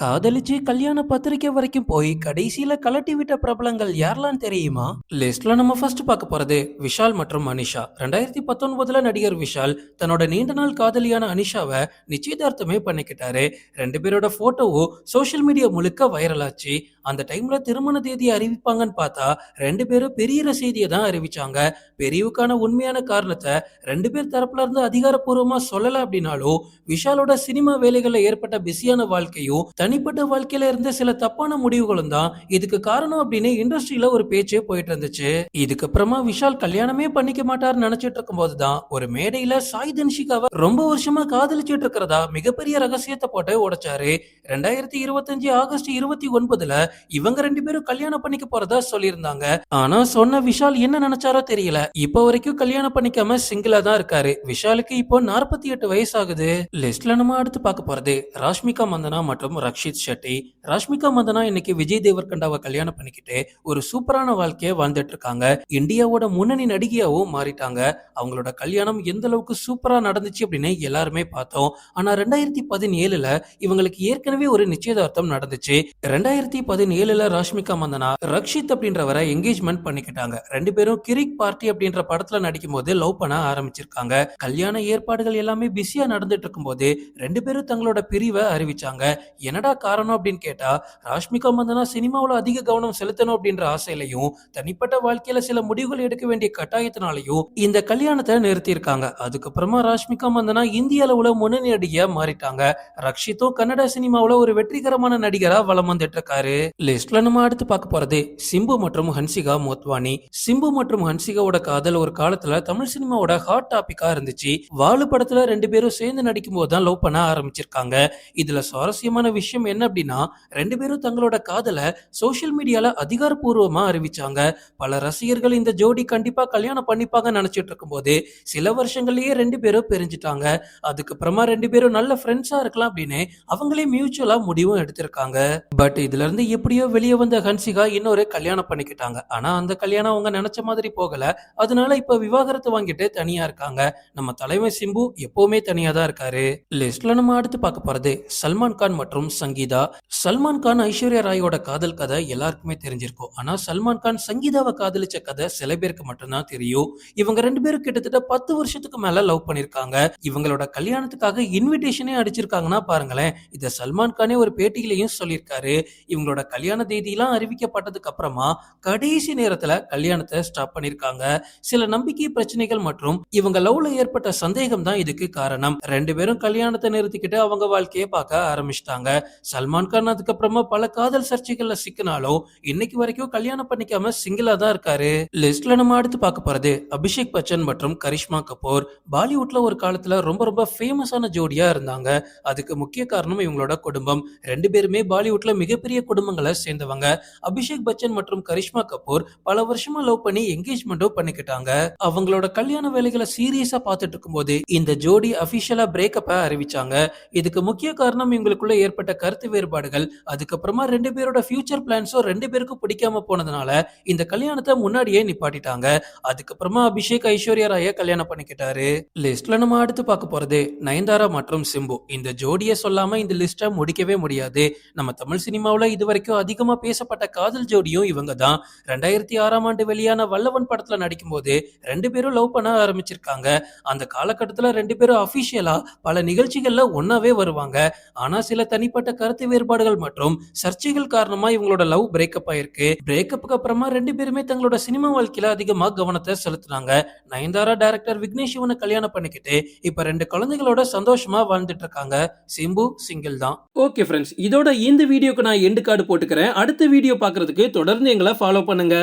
காதலிச்சு கல்யாண பத்திரிக்கை வரைக்கும் போய் கடைசியில கலட்டி விட்ட பிரபலங்கள் யாரெல்லாம் தெரியுமா? லிஸ்ட்ல நம்ம ஃபர்ஸ்ட் பார்க்க போறது விஷால் மற்றும் அனிஷா. 2019 நடிகர் விஷால் தன்னோட நீண்ட நாள் காதலியான அனிஷாவை நிச்சயதார்த்தமே பண்ணிக்கிட்டாரு. ரெண்டு பேரோட போட்டோவும் சோஷியல் மீடியா முழுக்க வைரல் ஆச்சு. அந்த டைம்ல திருமண தேதி அறிவிப்பாங்கன்னு பார்த்தா ரெண்டு பேரும் பெரிய செய்தியை தான் அறிவிச்சாங்க. பெரியவுக்கான உண்மையான காரணத்தை ரெண்டு பேர் தரப்புல இருந்து அதிகாரப்பூர்வமா சொல்லல அப்படின்னாலும் விஷாலோட சினிமா வேலைகள்ல ஏற்பட்ட பிஸியான வாழ்க்கையும் தனிப்பட்ட வாழ்க்கையில இருந்த சில தப்பான முடிவுகளும் தான் இதுக்கு காரணம் அப்படின்னு இண்டஸ்ட்ரியில ஒரு பேச்சே போயிட்டு இருந்துச்சு. இதுக்கப்புறமா விஷால் கல்யாணமே பண்ணிக்க மாட்டார்னு நினைச்சிட்டு இருக்கும் போதுதான் ஒரு மேடையில சாய் தன்ஷிகாவை ரொம்ப வருஷமா காதலிச்சிட்டு இருக்கிறதா மிகப்பெரிய ரகசியத்தை போட்டு உடைச்சாரு. 2025 ஆகஸ்ட் 29ல இவங்க ரெண்டு பேரும் கல்யாணம் பண்ணிக்க போறதா சொல்லியிருந்தாங்க. ஆனா சொன்ன விஷால் என்ன நினைச்சாரோ தெரியல. இப்ப வரைக்கும் கல்யாணம் பண்ணிக்காம சிங்கிளா தான் இருக்காரு. விஷாலுக்கு இப்போ 48 வயசு ஆகுது. லிஸ்ட்ல நம்ம அடுத்து பார்க்க போறது ராஷ்மிகா மந்தனா மற்றும் ரக்ஷித் ஷெட்டி. ராஷ்மிகா மந்தனா இன்னைக்கு விஜய் தேவர்கண்டாவை கல்யாணம் பண்ணிக்கிட்டு ஒரு சூப்பரான வாழ்க்கையை வாழ்ந்துட்டு இருக்காங்க. இந்தியாவோட முன்னணி நடிகையாவும் மாறிட்டாங்க. அவங்களோட கல்யாணம் எந்த அளவுக்கு சூப்பரா நடந்துச்சு அப்படின்னு எல்லாருமே பார்த்தோம். ஆனா 2017ல இவங்களுக்கு ஏற்கனவே ஒரு நிச்சயதார்த்தம் நடந்துச்சு. 2017ல ராஷ்மிகா மந்தனா ரக்ஷித் அப்படின்றவரை என்கேஜ்மெண்ட் பண்ணிக்கிட்டாங்க. ரெண்டு பேரும் கிரிக் பார்ட்டி அப்படின்ற படத்துல நடிக்கும் போது லவ் பண்ண ஆரம்பிச்சிருக்காங்க. கல்யாண ஏற்பாடுகள் எல்லாமே பிஸியா நடந்துட்டு இருக்கும் போது ரெண்டு பேரும் தங்களோட பிரிவை அறிவிச்சாங்க. என்னடா காரணம் அப்படின்னு கேட்டா ராஷ்மிகா மந்தனா சினிமாவுல அதிக கவனம் செலுத்தணும் அப்படின்ற ஆசையிலையும் தனிப்பட்ட வாழ்க்கையில சில முடிவுகள் எடுக்க வேண்டிய கட்டாயத்தினாலையும் இந்த கல்யாணத்தை நிறுத்தியிருக்காங்க. அதுக்கப்புறமா ராஷ்மிகா மந்தனா இந்திய அளவுல முன்னணி நடிகையா மாறிட்டாங்க. ரக்ஷித்தும் கன்னட சினிமாவுல ஒரு வெற்றிகரமான நடிகரா வலம் வந்துட்டு இருக்காரு. லிஸ்ட்ல நம்ம அடுத்து பார்க்க போறது சிம்பு மற்றும் ஹன்சிகா மோத்வானி. சிம்பு மற்றும் ஹன்சிகாவோட காதல் ஒரு காலத்துல தமிழ் சினிமாவோட ஹாட் டாபிக்கா இருந்துச்சு. வாலு படத்துல ரெண்டு பேரும் சேர்ந்து நடிக்கும் போது தான் லவ் பண்ண ஆரம்பிச்சிருக்காங்க. இதுல சுவாரஸ்யமான விஷயம் என்ன அப்படின்னா ரெண்டு பேரும் தங்களோட காதலை சோஷியல் மீடியால அதிகாரப்பூர்வமா அறிவிச்சாங்க. பல ரசிகர்கள் இந்த ஜோடி கண்டிப்பா கல்யாணம் பண்ணிப்பாங்க நினைச்சிட்டு இருக்கும் போது சில வருஷங்கள்லயே ரெண்டு பேரும் பிரிஞ்சுட்டாங்க. அதுக்கப்புறமா ரெண்டு பேரும் நல்ல ஃப்ரெண்ட்ஸா இருக்கலாம் அப்படின்னு அவங்களே மியூச்சுவலா முடிவும் எடுத்திருக்காங்க. பட் இதுல இருந்து எப்படியோ வெளியே வந்த ஹன்சிகா இன்னொரு கல்யாணம் பண்ணிக்கிட்டாங்க. ஆனா அந்த கல்யாணம் அவங்க நினைச்ச மாதிரி போகல. அதனால இப்ப விவாகரத்து வாங்கிட்டு தனியா இருக்காங்க. நம்ம தலைமை சிம்பு எப்பவுமே தனியா தான் இருக்காரு. லிஸ்ட்ல நம்ம அடுத்து பார்க்க போறது சல்மான் கான் மற்றும் சங்கீதா. சல்மான் கான் ஐஸ்வர்யா ராயோட காதல் கதை எல்லாருக்குமே தெரிஞ்சிருக்கும். ஆனா சல்மான் கான் சங்கீதாவை காதலிச்ச கதை சில பேருக்கு மட்டும்தான் தெரியும். இவங்க ரெண்டு பேரும் கிட்டத்தட்ட 10 வருஷத்துக்கு மேல லவ் பண்ணிருக்காங்க. இவங்களோட கல்யாணத்துக்காக இன்விடேஷனே அடிச்சிருக்காங்கன்னா பாருங்களேன். இத சல்மான் கானே ஒரு பேட்டியிலையும் சொல்லியிருக்காரு. இவங்களோட கல்யாண தேதியெல்லாம் அறிவிக்கப்பட்டதுக்கு அப்புறமா கடைசி நேரத்துல கல்யாணத்தை ஸ்டாப் பண்ணிருக்காங்க. சில நம்பிக்கை பிரச்சனைகள் மற்றும் இவங்க லவ்ல ஏற்பட்ட சந்தேகம் தான் இதுக்கு காரணம். ரெண்டு பேரும் கல்யாணத்தை நிறுத்திக்கிட்டு அவங்க வாழ்க்கையை பார்க்க ஆரம்பிச்சிட்டாங்க. சல்மான் கான் அதுக்கப்புறமா பல காதல் சர்ச்சைகள்ல சிக்கினாலும் இன்னைக்கு வரைக்கும் கல்யாணம் பண்ணிக்காம சிங்கிளா தான் இருக்காரு. லிஸ்ட்ல நம்ம அடுத்து பார்க்க போறது அபிஷேக் பச்சன் மற்றும் கரிஷ்மா கபூர். பாலிவுட்ல ஒரு காலத்துல ரொம்ப ரொம்ப ஃபேமஸான ஜோடியா இருந்தாங்க. அதுக்கு முக்கிய காரணம் இவங்களோட குடும்பம். ரெண்டு பேருமே பாலிவுட்ல மிகப்பெரிய குடும்பங்களை சேர்ந்தவங்க. அபிஷேக் பச்சன் மற்றும் கரிஷ்மா கபூர் பல வருஷமா லவ் பண்ணி என்கேஜ்மெண்ட்டும் பண்ணிக்கிட்டாங்க. அவங்களோட கல்யாண வேலைகளை சீரியஸா பார்த்துட்டு இருக்கும்போது இந்த ஜோடி அபிஷியலா பிரேக்கப்பை அறிவிச்சாங்க. இதுக்கு முக்கிய காரணம் இவங்களுக்குள்ள ஏற்பட்ட கருத்து வேறுபாடுகள். அதுக்கப்புறமா ரெண்டு பேரோட ஃபியூச்சர் பிளான்ஸும் ரெண்டு பேருக்கும் பிடிக்காம போனதுனால இந்த கல்யாணத்தை முன்னாடியே நிப்பாட்டிட்டாங்க. அதுக்கப்புறமா அபிஷேக் ஐஸ்வர்யா ராய கல்யாணம் பண்ணிக்கிட்டாரு. லிஸ்ட்ல நம்ம அடுத்து பார்க்க போறது நயன்தாரா மற்றும் சிம்பு. இந்த ஜோடியை சொல்லாம இந்த லிஸ்ட முடிக்கவே முடியாது. நம்ம தமிழ் சினிமாவுல இதுவரைக்கும் அதிகமா பேசப்பட்ட காதல் ஜோடியும் இவங்க தான். 2006ஆம் ஆண்டு வெளியான வல்லவன் படத்துல நடிக்கும் போது ரெண்டு பேரும் லவ் பண்ண ஆரம்பிச்சிருக்காங்க. அந்த காலகட்டத்துல ரெண்டு பேரும் அபிஷியலா பல நிகழ்ச்சிகள்ல ஒன்னாவே வருவாங்க. ஆனா சில தனிப்பட்ட கருத்து வேறுபாடுகள் மற்றும் சர்ச்சைகள் காரணமா இவங்களோட லவ் பிரேக்கப் ஆயிருக்கு. பிரேக்கப்புக்கு அப்புறமா ரெண்டு பேருமே தங்களோட சினிமா வாழ்க்கையில அதிகமா கவனத்தை செலுத்தினாங்க. நயன்தாரா டைரக்டர் விக்னேஷ் சிவனை கல்யாணம் பண்ணிக்கிட்டு இப்ப ரெண்டு குழந்தைகளோட சந்தோஷமா வாழ்ந்துட்டு இருக்காங்க. சிம்பு சிங்கிள் தான். ஓகே ஃப்ரெண்ட்ஸ், இதோட இந்த வீடியோக்கு நான் எண்டு கார்டு போட்டுக்கிறேன். அடுத்த வீடியோ பார்க்கிறதுக்கு தொடர்ந்து எங்களை ஃபாலோ பண்ணுங்க.